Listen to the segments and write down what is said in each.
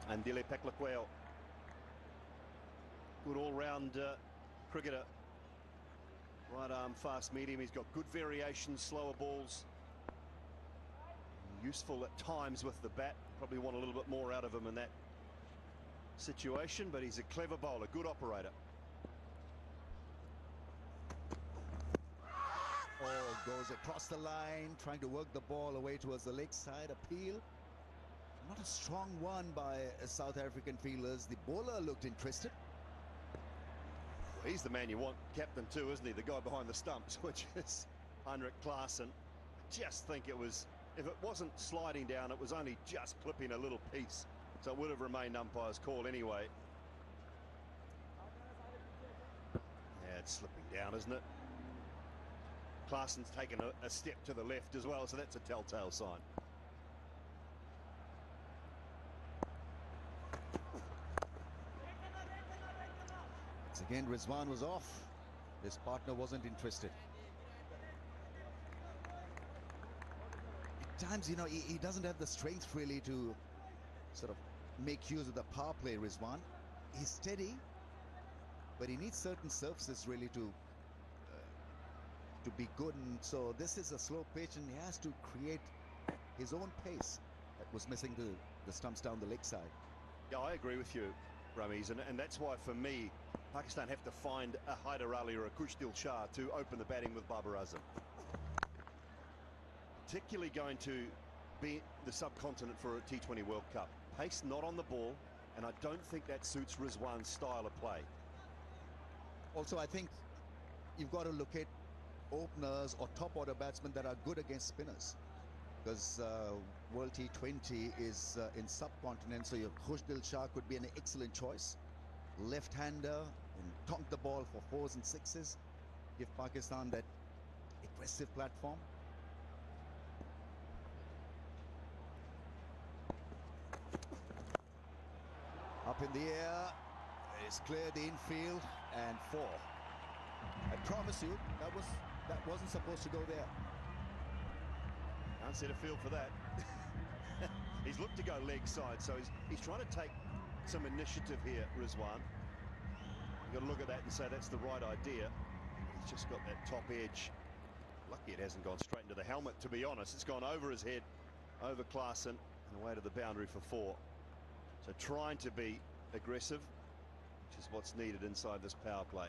Andile Peklaqueo, good all-round cricketer. Right arm, fast medium. He's got good variations, slower balls. Useful at times with the bat. Probably want a little bit more out of him in that situation, but he's a clever bowler, good operator. Oh, goes across the line, trying to work the ball away towards the leg side. Appeal. Not a strong one by South African fielders. The bowler looked interested. Well, he's the man you want captain too, isn't he? The guy behind the stumps, which is Heinrich Klaassen. I just think it was, if it wasn't sliding down, it was only just clipping a little piece. So it would have remained umpire's call anyway. Yeah, it's slipping down, isn't it? Klaassen's taken a step to the left as well, so that's a telltale sign. Once again, Rizwan was off. His partner wasn't interested. At times, you know, he doesn't have the strength really to sort of make use of the power play, Rizwan. He's steady, but he needs certain surfaces really to be good, and so this is a slow pitch and he has to create his own pace. That was missing the stumps down the leg side. Yeah, I agree with you, Ramiz, and that's why for me Pakistan have to find a Haider Ali or a Kushdil Shah to open the batting with Babar Azam. Particularly going to be the subcontinent for a T20 World Cup. Pace not on the ball, and I don't think that suits Rizwan's style of play. Also, I think you've got to look at openers or top order batsmen that are good against spinners, because World T20 is in subcontinent, so your Kushdil Shah could be an excellent choice. Left-hander, and tonk the ball for 4s and 6s, give Pakistan that aggressive platform. Up in the air, it's cleared the infield, and 4. I promise you, that wasn't supposed to go there. Can't set a field for that. He's looked to go leg side, so he's trying to take some initiative here, Rizwan. You've got to look at that and say that's the right idea. He's just got that top edge. Lucky it hasn't gone straight into the helmet, to be honest. It's gone over his head, over Klaassen, and away to the boundary for 4. So trying to be aggressive, which is what's needed inside this power play.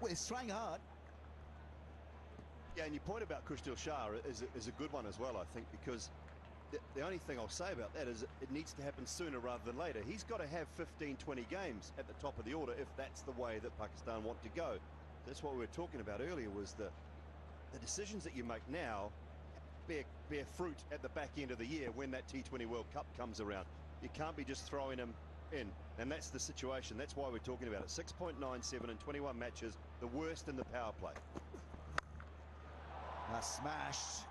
Well, he's trying hard. Yeah, and your point about Kushdil Shah is a good one as well, I think, because the only thing I'll say about that is it needs to happen sooner rather than later. He's got to have 15, 20 games at the top of the order if that's the way that Pakistan want to go. That's what we were talking about earlier, was the decisions that you make now bear fruit at the back end of the year when that T20 World Cup comes around. You can't be just throwing him in, and that's the situation. That's why we're talking about it. 6.97 in 21 matches, the worst in the power play. Smashed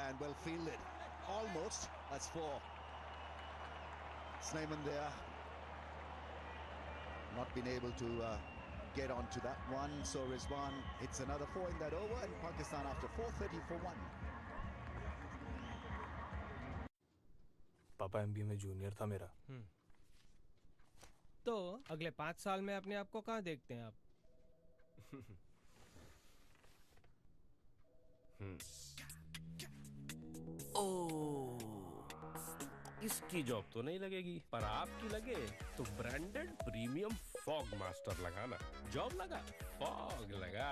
and well fielded. Almost. That's 4. Sneyman there. Not been able to get onto that one. So Rizwan hits another 4 in that over, and Pakistan after 4:30 for 1. पापा MB में junior था मेरा। तो अगले 5 साल में अपने आप को कहाँ देखते हैं आप? ओह, इसकी जॉब तो नहीं लगेगी, पर आपकी लगे तो ब्रांडेड प्रीमियम फॉग मास्टर लगाना। जॉब लगा, फॉग लगा।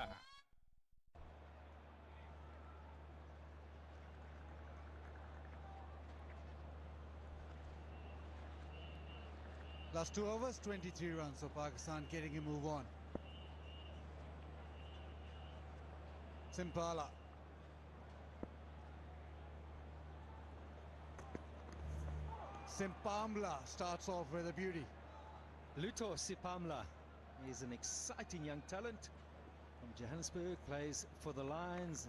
Last 2 overs, 23 runs, so Pakistan getting a move on. Simpala. Simpamla starts off with a beauty. Luto Sipamla is an exciting young talent from Johannesburg, plays for the Lions.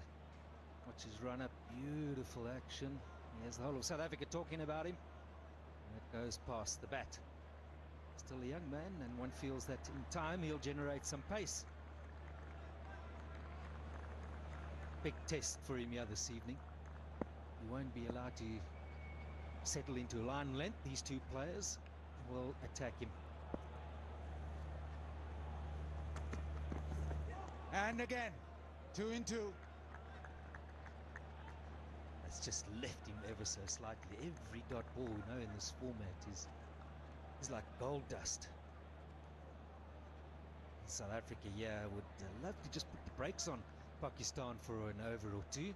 Watch his run up, beautiful action. Here's the whole of South Africa talking about him. And it goes past the bat. Still a young man, and one feels that in time he'll generate some pace. Big test for him here this evening. He won't be allowed to settle into line length. These two players will attack him. And again, 2-2. It's just left him ever so slightly. Every dot ball we know in this format is like gold dust. South Africa, yeah, would love to just put the brakes on Pakistan for an over or two.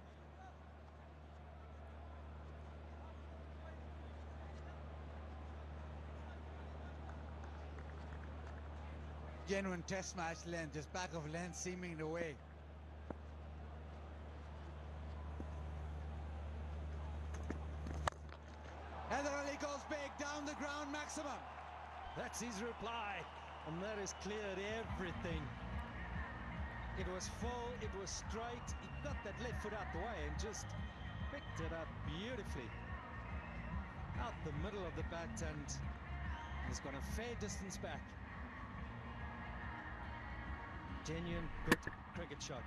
Genuine test match length, just back of length seeming the way. Heather Ali goes big, down the ground maximum. That's his reply, and that has cleared everything. It was full, it was straight. He got that left foot out the way and just picked it up beautifully. Out the middle of the bat, and he's got a fair distance back. Genuine good cricket shot.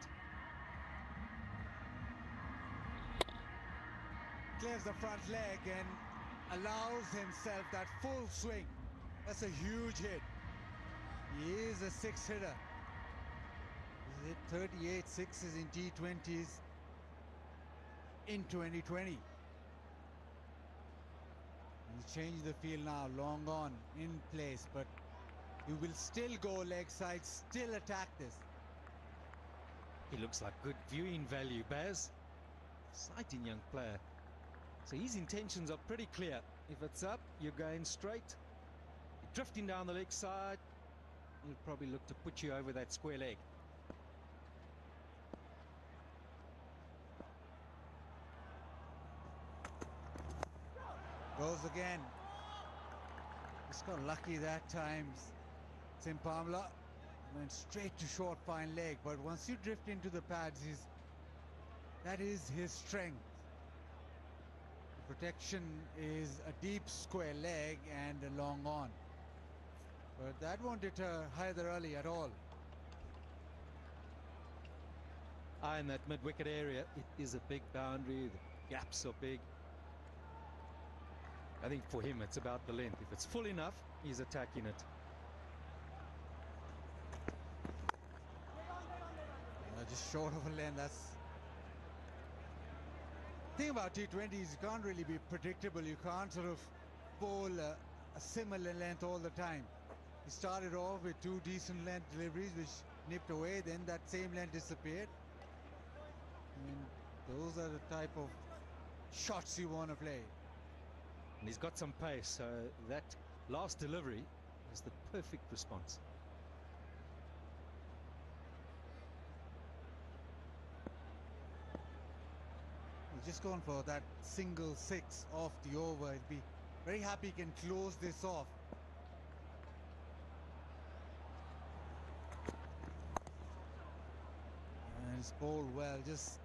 Clears the front leg and allows himself that full swing. That's a huge hit. He is a six hitter. He's hit 38 sixes in T20s in 2020. He's changed the field now, long on, in place, but he will still go leg side, still attack this. He looks like good viewing value, Baz. Exciting young player. So his intentions are pretty clear. If it's up, you're going straight. You're drifting down the leg side. He'll probably look to put you over that square leg. Goes again. Just got lucky that time. Simpamla went straight to short fine leg, but once you drift into the pads, that is his strength. The protection is a deep square leg and a long on. But that won't deter Haider Ali at all. In that mid-wicket area, it is a big boundary. The gaps are big. I think for him, it's about the length. If it's full enough, he's attacking it. Just short of a length. That's the thing about T20s. You can't really be predictable. You can't sort of bowl a similar length all the time. He started off with two decent length deliveries which nipped away, then that same length disappeared. I mean, those are the type of shots you want to play. And he's got some pace, so that last delivery is the perfect response. He's just gone for that single six off the over. He'll be very happy he can close this off. And he's bowled well, just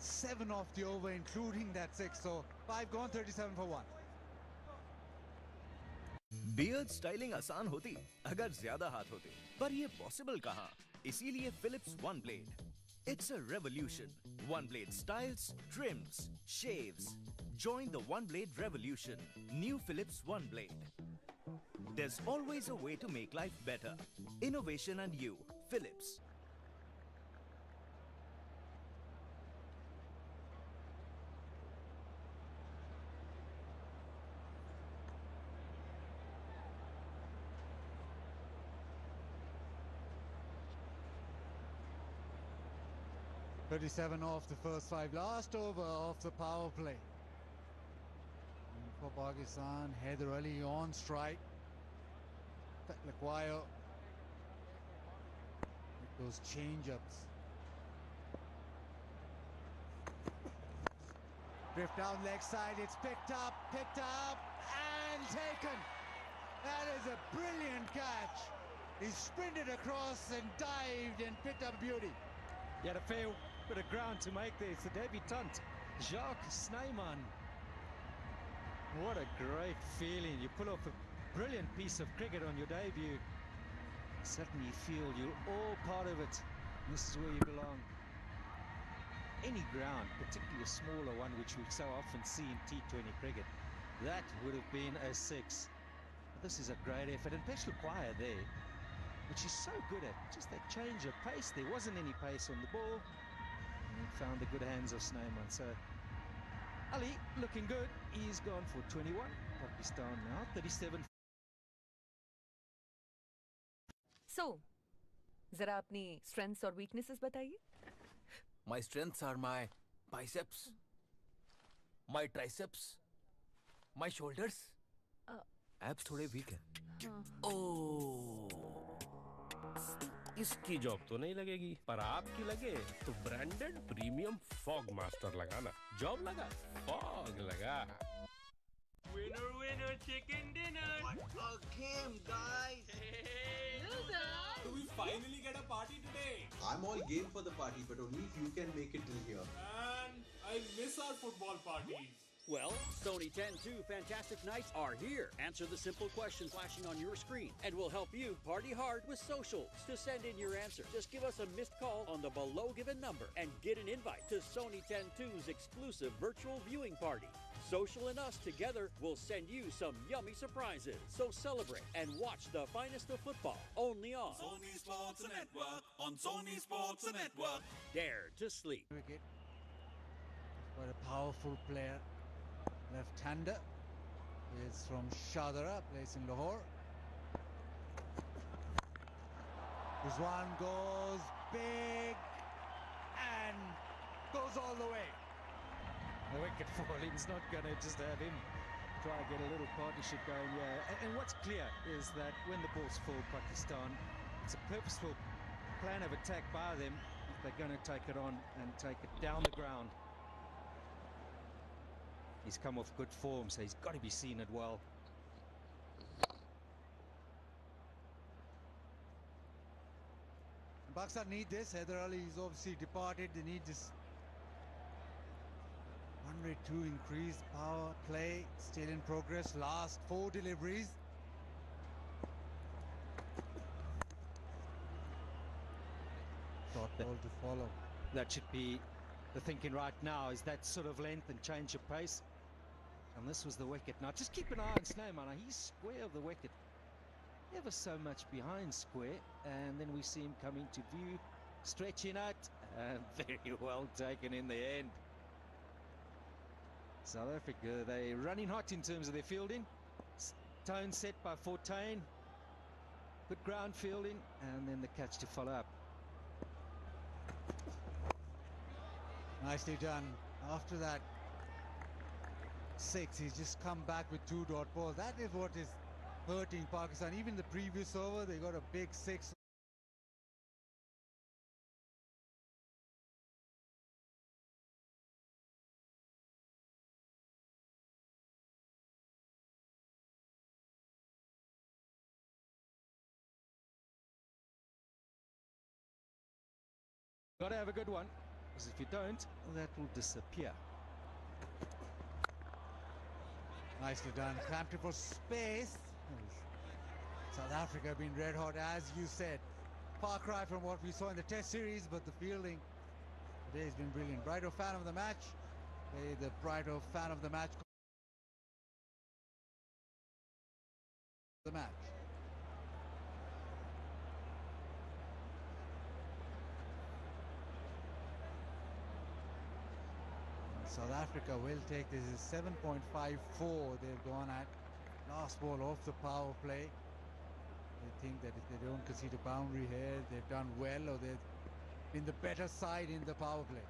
7 off the over, including that 6. So 5 gone, 37 for 1. Beard styling आसान होती अगर ज्यादा हाथ होते, पर ये possible कहां? इसीलिए Philips one blade. It's a revolution. One blade styles, trims, shaves. Join the one blade revolution. New Philips One Blade. There's always a way to make life better. Innovation and you, Philips. .37 off the first 5. Last over off the power play. And for Pakistan, Haider Ali on strike. Laquire with those change-ups. Drift down leg side. It's picked up, and taken. That is a brilliant catch. He sprinted across and dived and picked up beauty. He had a fair bit of ground to make there. It's the debutant, Jacques Snyman. What a great feeling. You pull off a brilliant piece of cricket on your debut. Certainly feel you're all part of it. This is where you belong. Any ground, particularly a smaller one, which we so often see in T20 cricket, that would have been a 6. But this is a great effort, and Peshlu Choir there, which is so good at just that change of pace. There wasn't any pace on the ball, and he found the good hands of Snowman. So Ali looking good. He's gone for 21. Pakistan now 37. So, जरा अपनी strengths और weaknesses बताइए. My strengths are my biceps, my triceps, my shoulders. Abs थोड़े weak हैं. Oh. इसकी job तो नहीं लगेगी, पर आपकी लगे तो ब्रांडेड प्रीमियम फॉग मास्टर लगाना. जॉब लगा, फॉग लगा. Winner, winner, chicken dinner. What a game, guys. Do we finally get a party today? I'm all game for the party, but only if you can make it till here. And I miss our football parties. Well, Sony 10-2 Fantastic Nights are here. Answer the simple questions flashing on your screen, and we'll help you party hard with socials. To send in your answer, just give us a missed call on the below given number and get an invite to Sony 10-2's exclusive virtual viewing party. Social and us together will send you some yummy surprises. So celebrate and watch the finest of football only on Sony Sports Network. On Sony Sports Network. Dare to Sleep. Cricket. What a powerful player. Left-hander. Is from Shadara, plays in Lahore. This one goes big and goes all the way. The wicket falling's not going to just have him try to get a little partnership going. Yeah, and what's clear is that when the balls fall, Pakistan, it's a purposeful plan of attack by them if they're going to take it on and take it down the ground. He's come off good form, so he's got to be seen it well. Pakistan need this. Haider Ali is obviously departed. They need this 102 increased power play. Still in progress. Last 4 deliveries. Short ball to follow. That should be the thinking right now, is that sort of length and change of pace. And this was the wicket. Now just keep an eye on Snowman. He's square of the wicket, ever so much behind square, and then we see him coming to view, stretching out, and very well taken in the end. South Africa, they're running hot in terms of their fielding. Tone set by Fortain, good ground fielding, and then the catch to follow up. Nicely done. After that 6, he's just come back with 2 dot balls. That is what is hurting Pakistan. Even the previous over, they got a big 6. Got to have a good one, because if you don't, that will disappear. Nicely done. Clamped for space. South Africa have been red hot, as you said. Far cry from what we saw in the Test series, but the fielding today has been brilliant. Brighto fan of the match. The Brighto fan of the match. The match. South Africa will take this is 7.54 they've gone at. Last ball off the power play. They think that if they don't concede a boundary here, they've done well, or they've been the better side in the power play.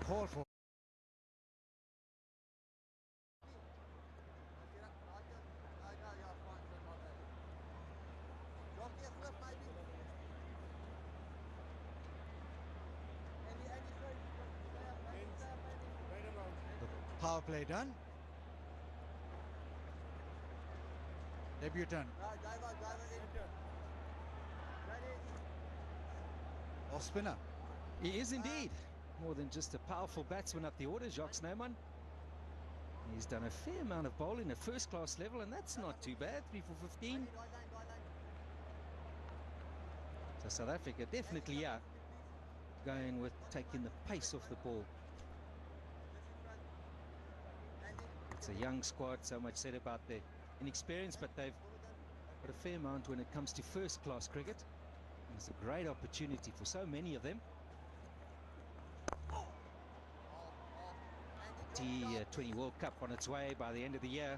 Call for the power play done. Debutant. Off spinner. He is indeed. More than just a powerful batsman up the order, Jacques Snyman. He's done a fair amount of bowling at first-class level, and that's not too bad. 3 for 15. So South Africa definitely going with taking the pace off the ball. It's a young squad, so much said about their inexperience, but they've got a fair amount when it comes to first-class cricket. And it's a great opportunity for so many of them. T20 World Cup on its way by the end of the year.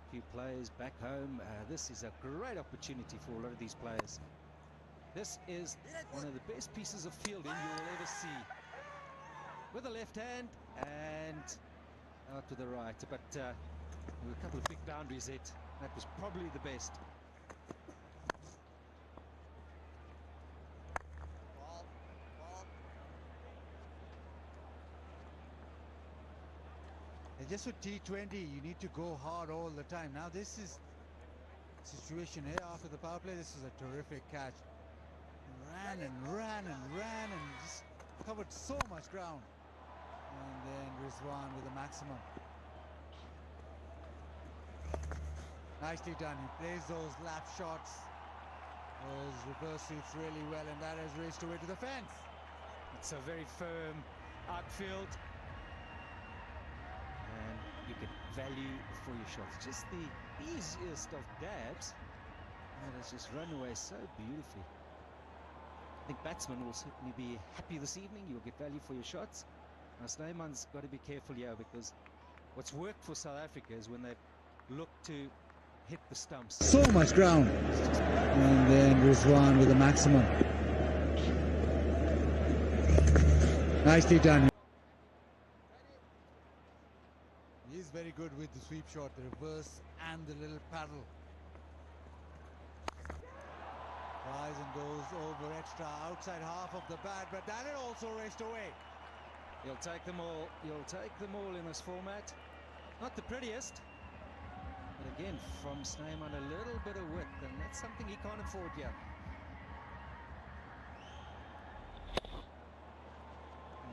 A few players back home. This is a great opportunity for a lot of these players. This is one of the best pieces of fielding you will ever see. With the left hand and out to the right. But there were a couple of big boundaries hit. That was probably the best. And just with T20, you need to go hard all the time. Now this is situation here after the power play. This is a terrific catch. Ran and just covered so much ground. And then Rizwan with the maximum. Nicely done. He plays those lap shots, those reverse sweeps really well, and that has raced away to the fence. It's a very firm outfield. And you get value for your shots. Just the easiest of dabs. And it's just run away so beautifully. I think batsmen will certainly be happy this evening. You'll get value for your shots. Now Snyman's got to be careful here, because what's worked for South Africa is when they've looked to hit the stumps. So much ground. And then Rizwan with the maximum. Nicely done. He's very good with the sweep shot, the reverse and the little paddle. Tries and goes over extra outside half of the bat, but that it also raced away. He'll take them all. He'll take them all in this format. Not the prettiest, but again from Snyman a little bit of width, and that's something he can't afford here.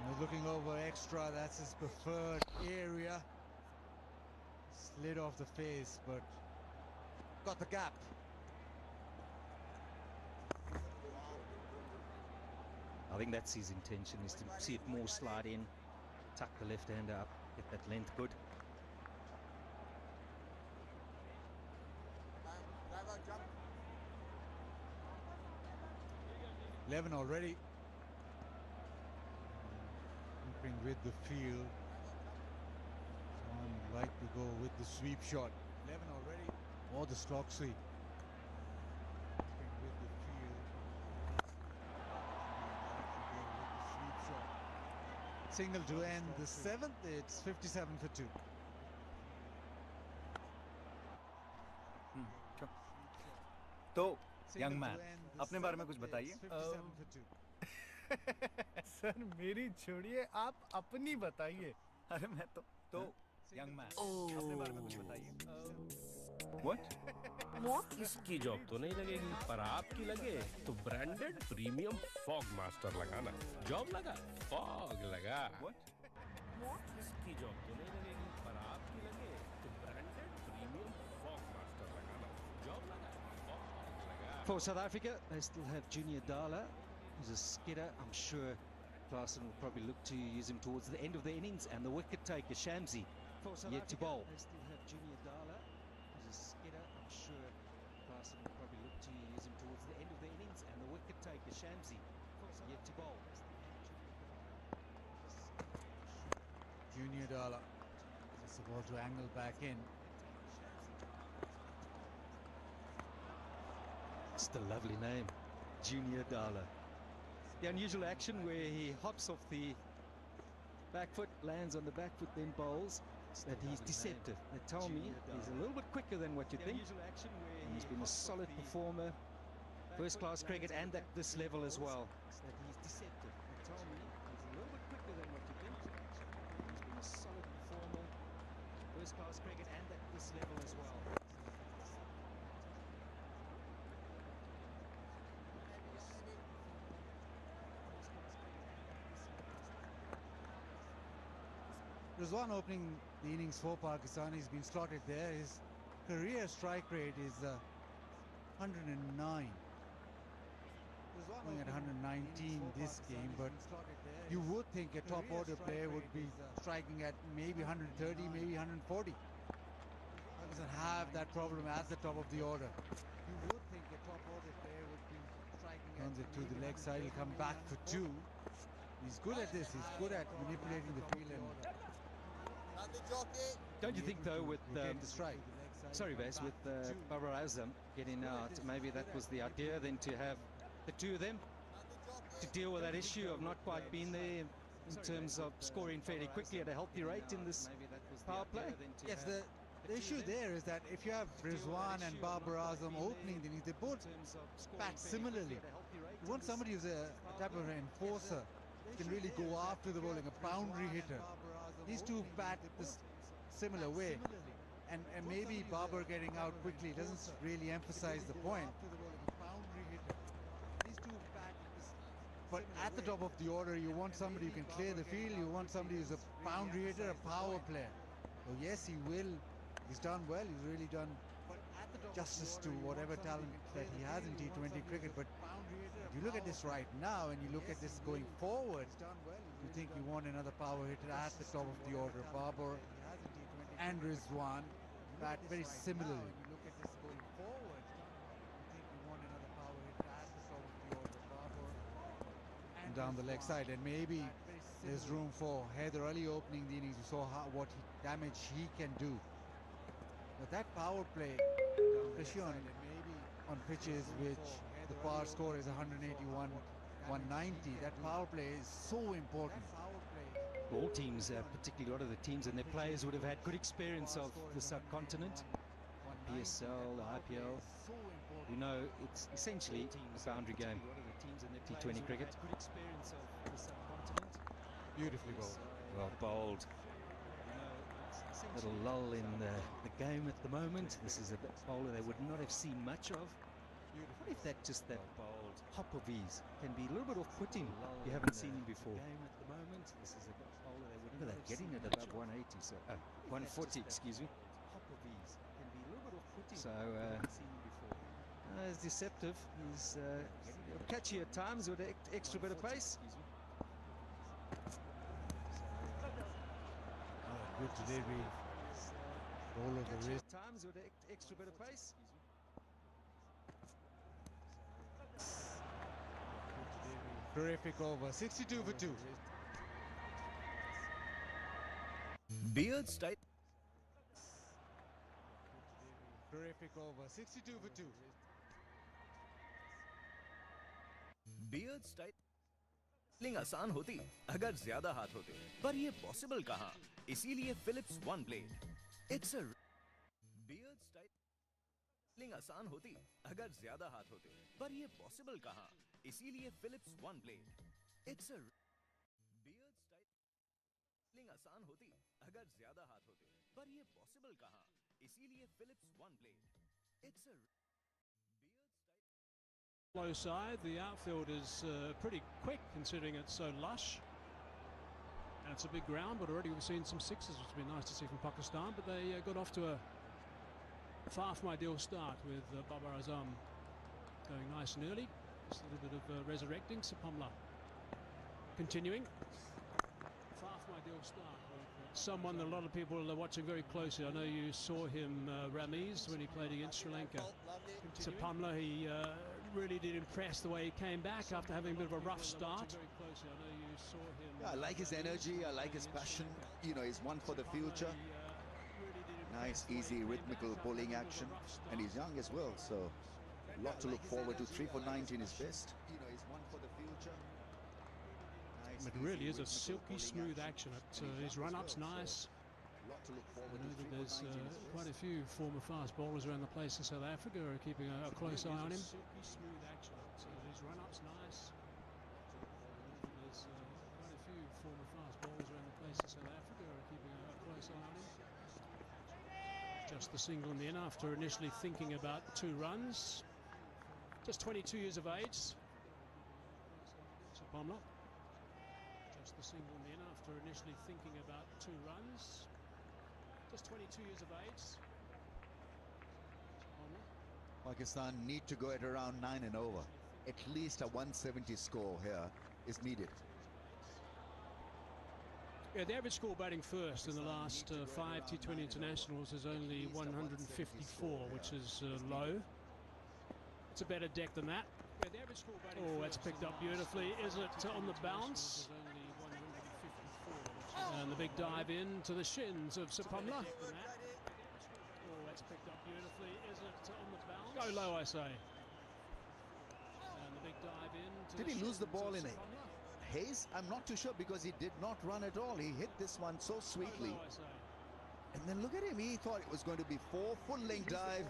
He's looking over extra. That's his preferred area. Slid off the face, but got the gap. I think that's his intention, is to see it more slide in, tuck the left hander up, get that length good. Eleven already. Keeping with the field. Someone like to go with the sweep shot. 11 already. Or the stroke sweep. Keeping with the field. Single to end the 7th. It's 57 for 2. तो young man अपने बारे में कुछ बताइए। Sir मेरी छोड़िए, आप अपनी बताइए। अरे मैं तो यंग मैन अपने बारे में कुछ बताइए। What? इसकी जॉब तो नहीं लगेगी, पर आपकी लगे तो ब्रांडेड प्रीमियम फॉग मास्टर लगाना। जॉब लगा, फॉग लगा। इसकी जॉब तो नहीं लगेगी, पर आपकी लगे तो ब्रांडेड प्रीमियम फॉग मास्टर लगाना। जॉब लगा, फॉग लगा। For South Africa, they still have Junior Dala, who's a skidder. I'm sure Clarkson will probably look to use him towards the end of the innings, and the wicket taker Shamsi yet to bowl. They still have Junior Dala, who's a skidder. I'm sure Clarkson will probably look to use him towards the end of the innings, and the wicket taker Shamsi yet to bowl. Junior Dala. Just the ball to angle back in. Just a lovely name, Junior Dala. The unusual action where he hops off the back foot, lands on the back foot, then bowls. That he's deceptive. They tell me he's a little bit quicker than what you think. And he's been a solid performer, first-class cricket, and at this level as well. That he's deceptive. They tell me he's a little bit quicker than what you think. And he's been a solid performer, first-class cricket, and at this level as well. Rizwan opening the innings for Pakistan. He's been slotted there. His career strike rate is 109. Going at 119 this game, but you would think a top order player would be striking at maybe 130, maybe 140. Doesn't have that problem at the top of the order. You would think a top order player would be striking. Turns it to the leg side. He'll come back for two. He's good at this. He's good at manipulating the field. And don't you think, though, with sorry, Bess, with Babar Azam getting out, maybe that was the idea then, to have the two of them to deal with that issue of not quite being there in terms of scoring fairly quickly at a healthy rate in this power play? Yes, the issue there is that if you have Rizwan and Babar Azam opening the innings, they both bat similarly. You want somebody who's a type of an enforcer, can really go after the bowling, a boundary hitter. These two bat this similar way. And maybe Babar getting out quickly doesn't really emphasize the point. But at the top of the order, you want somebody who can clear the field. You want somebody who's a boundary hitter, a power player. So yes, he will. He's done well. He's really done justice to whatever talent that he has in T20 cricket. But if you look at this right now and you look at this going forward, you think you want another power hitter at the top of the order. Babar and Rizwan bat very similarly. Down the leg side, and maybe there's room for Haider Ali opening the innings. You saw what damage he can do. But that power play, especially on pitches which the power score is 181, 190, that power play is so important. All teams, particularly a lot of the teams and their players, would have had good experience of the subcontinent, PSL, the IPL. You know, it's essentially a boundary game. T20 cricket. Beautifully bowled. Well bowled. Little lull in the game at the moment. This is a bowler they would not have seen much of. What if that hop of ease can be a little bit off-putting? You haven't seen him before. Look at that, getting it above 180, so 140, excuse me. So it's deceptive. He's catchy at times with an extra bit of pace. Good delivery. Roll of the wrist. Times with an extra bit of pace. Terrific over. 62 for 2. Beard style. Terrific over. 62 for 2. Beard style आसान होती अगर ज्यादा हाथ होते, पर ये possible कहाँ? इसीलिए Philips One Blade. It's a beard style आसान होती अगर ज्यादा हाथ होते, पर ये पॉसिबल कहाँ? इसीलिए Philips One Blade. It's a beard style आसान होती अगर ज्यादा हाथ होते, पर ये पॉसिबल कहाँ? इसीलिए Philips One Blade. It's a low side. The outfield is pretty quick considering it's so lush. And it's a big ground, but already we've seen some sixes, which would be nice to see from Pakistan. But they got off to a far from ideal start with Babar Azam going nice and early. Just a little bit of resurrecting. Sapamla continuing. Far from ideal start. Someone that a lot of people are watching very closely. I know you saw him, Ramiz, when he played against Sri Lanka. Sapamla, he really did impress the way he came back after having a bit of a rough start. Yeah, I like his energy, I like his passion. You know, he's one for the future. Nice, easy, rhythmical bowling action. And he's young as well, so a lot to look forward to. 3 for 19 is best. You know, he's one for the future. It really is a silky smooth action. His run-up's nice. I know that there's quite a few former fast bowlers around the place in South Africa who are keeping a close eye on him. Smooth action. His run-up's nice. There's quite a few former fast bowlers around the place in South Africa who are keeping a close eye on him. Just the single in the end after initially thinking about 2 runs. Just 22 years of age. Sapamla. Just the single men after initially thinking about 2 runs. Just 22 years of age. Pakistan need to go at around 9 and over. At least a 170 score here is needed. Yeah, the average score batting first in the last 5 T20 internationals is only 154, which is low. It's a better deck than that. Yeah, the average score batting oh, that's picked up beautifully. Is it on the bounce? And the big dive in to the shins of Sapamla. Oh, that's picked up beautifully. Is it on the bounce? Go low, I say. And the big dive in to Did he lose the ball in it? Hayes? I'm not too sure because he did not run at all. He hit this one so sweetly. And then look at him. He thought it was going to be 4 full-length dive.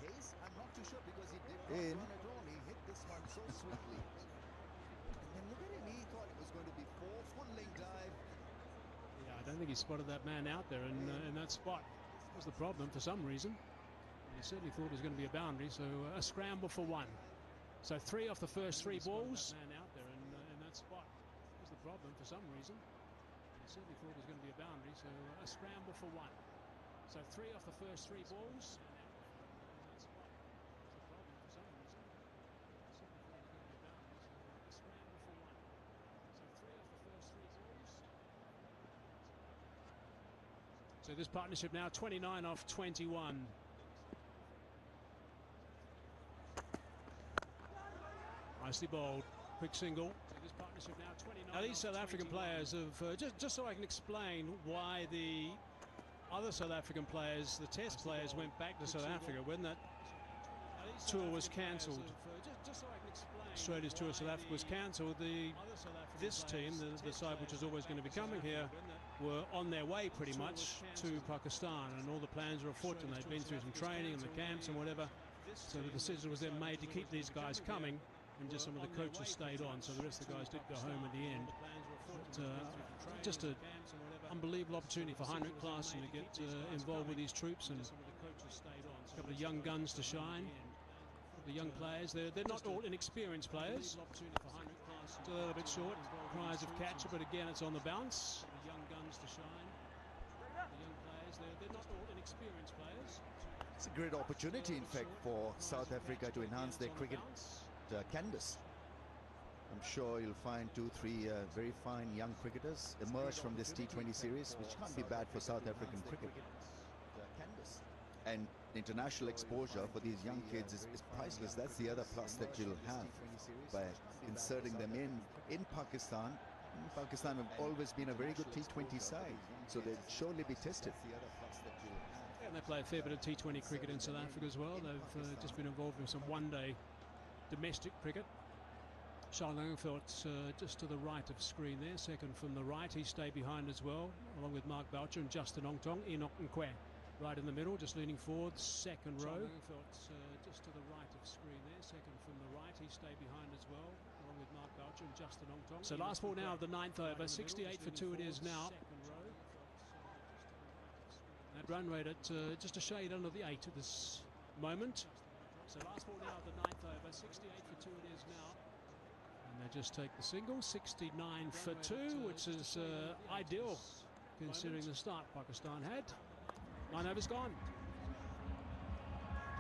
Hayes? I'm not too sure because he did not run at all. He hit this one so sweetly. And then look at him. He thought it was going to be 4 full-length dive. Yeah, I don't think he spotted that man out there in that spot. That was the problem for some reason. He certainly thought it was going to be a boundary, so a scramble for 1. So 3 off the first 3 balls. Man out there in that spot. That was the problem for some reason. He certainly thought it was going to be a boundary, so a scramble for 1. So 3 off the first 3 balls. So this partnership now 29 off 21. Nicely bowled, quick single. So this partnership now 29. Now these South African players have just so I can explain why the other South African players, the Test players, went back to South Africa when that tour was cancelled. Australia's tour of South Africa was cancelled. This team, the side which is always going to be coming here, were on their way pretty much to Pakistan, and all the plans were afoot, and they'd been through some training and the camps and whatever. So the decision was then made to keep these guys coming, and just some of the coaches stayed on. So the rest of the guys did go home in the end. But, just an unbelievable opportunity for Heinrich Klaassen to get involved with these troops, and a couple of young guns to shine. The young players, they're not all inexperienced players. It's a little bit short, cries of catcher, but again it's on the bounce. The young guns to shine. The young players, they're not all inexperienced players. It's a great opportunity, in fact, for South Africa to enhance their cricket canvas. I'm sure you'll find 2-3 very fine young cricketers emerge from this T20 series, which can't be bad for South African cricket. And international exposure for these young kids is priceless. That's the other plus that you'll have by inserting them in Pakistan. Pakistan have always been a very good T20 side, so they'll surely be tested. And they play a fair bit of T20 cricket in South Africa as well. They've just been involved in some one-day domestic cricket. Charles Langfeld just to the right of screen there, second from the right. He stayed behind as well, along with Mark Boucher and Justin Ongtong. Enoch Nkwe right in the middle, just leaning forward, second row. Just to the right of screen there, second from the right. He stayed behind as well, along with Mark Boucher and Justin Ongtong. So last ball now of the 9th over, 68 for 2 it is now. That run rate at just a shade under the 8 at this moment. So last ball now of the 9th over, 68 for 2 it is now. And they just take the single, 69 for 2, which is ideal considering the start Pakistan had. 9 overs gone.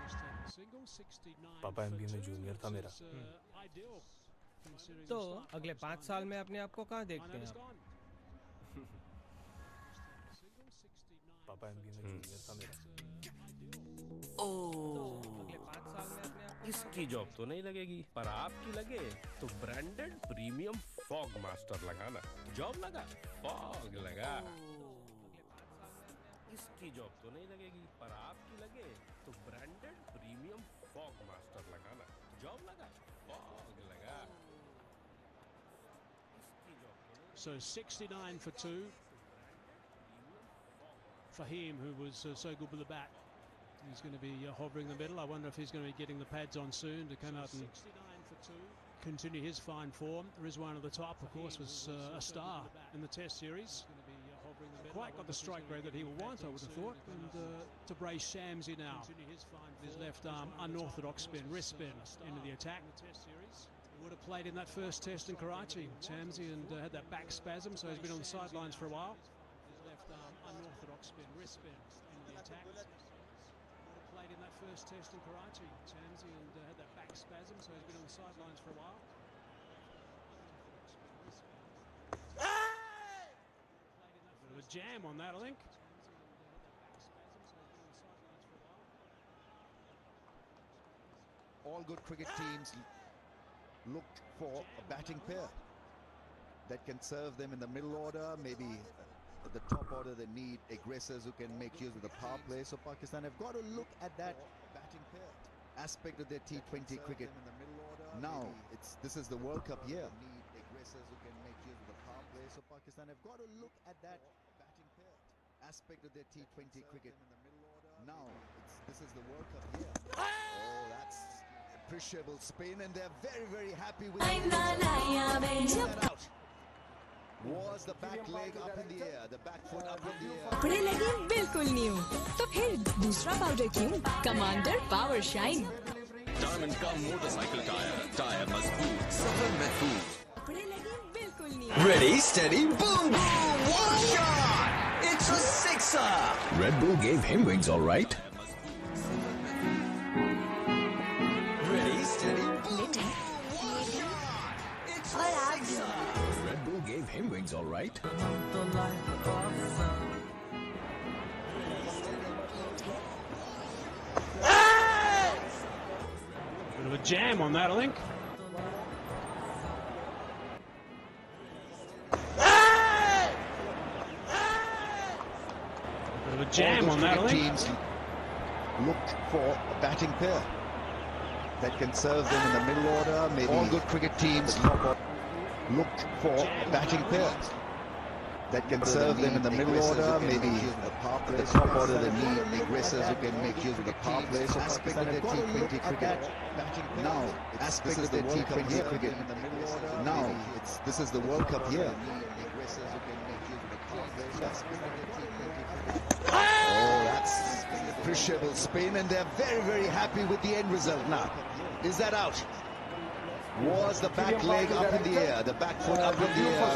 Just take the single, 69 पापा MB में junior था मेरा तो अगले 5 साल में अपने आप को कहाँ देखते हैं आप? पापा एमबी में जूनियर था मेरा अगले 5 साल में अपने आप को इसकी जॉब तो नहीं लगेगी, पर आपकी लगे तो ब्रांडेड प्रीमियम फॉग मास्टर लगाना। जॉब लगा, फॉग लगा। इसकी जॉब तो नहीं लगेगी, पर आपकी लगे तो ब्रांडेड प्रीमियम फॉग मास्टर लगाना। जॉब लगा, फॉग लगा। So 69 for 2. Fahim, who was so good with the bat, he's going to be hovering the middle. I wonder if he's going to be getting the pads on soon to come out and continue his fine form. Rizwan at the top, of course, was a star in the Test series. Quite got the strike rate that he will want, I would have thought. And to brace Shamsi now, his left arm unorthodox spin, wrist spin into the attack. Would have played in that first test in Karachi, Tamsi, and had that back spasm, so he's been on the sidelines for a while. His left arm, unorthodox spin, wrist spin in the attack. Would have played in that first test in Karachi, Tamsi, and had that back spasm, so he's been on the sidelines for a while. Bit of a jam on that, I think. All good cricket teams look for a batting pair that can serve them in the middle order. Maybe at the top order they need aggressors who can make use of the power play. So Pakistan have got to look at that batting pair aspect of their T20 cricket. Now this is the World Cup year. Need aggressors who can make use of the power play. So Pakistan have got to look at that batting pair aspect of their T20 cricket. Now this is the World Cup year. Oh, that's appreciable spin, and they're very happy with it. Was the back leg up in the air, the back foot up in the air. कपड़े लगे बिल्कुल new, तो फिर दूसरा powder क्यों? Commander power shine. Diamond का motorcycle tyre मजबूत, सफर महफूज। कपड़े लगे बिल्कुल new. Ready, steady, boom, boom, one shot! It's a sixer! Red Bull gave him wings, all right. Ready, steady, boom, boom, one shot! It's a sixer! Red Bull gave him wings, all right. Bit of a jam on that, I think. Bit of a jam on that, I think. Teams look for a batting pair that can serve them in the middle order. Maybe all good cricket teams look for a batting pair that can serve them in the middle order. Maybe at the top order they need aggressors who can make use of the power play. So aspect of their T20 cricket now, aspect of their T20 cricket now, this is the World Cup year. Oh, that's appreciable spin, and they're very happy with the end result now. Is that out? Was the back leg up in the air, the back foot up in the air?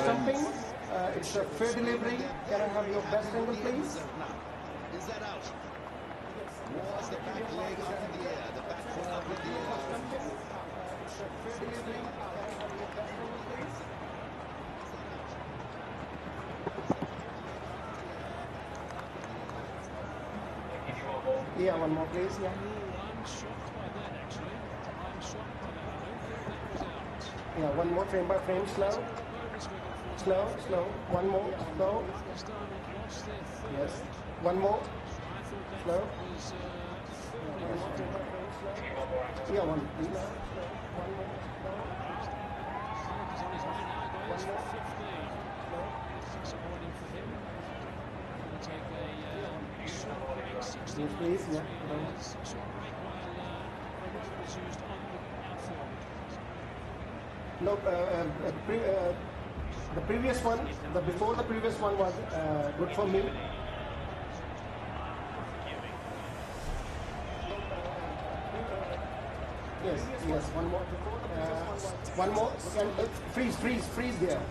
It's a fair delivery. Can I have your best angle, please? Is that out? Was the back leg up in the air, the back foot up in the air? It's a fair delivery. Can I have your best angle, please? Yeah, one more, please. Yeah. I'm shocked by that, actually. I'm shocked by that. I don't think that was out. Yeah, one more frame by frame, slow. Slow. One more, slow. Yes. One more. Slow. Yeah, one. Please. One more. Yes, please. Yeah. No, the previous one, before the previous one was good for me. Yes, one more. One more. Freeze there.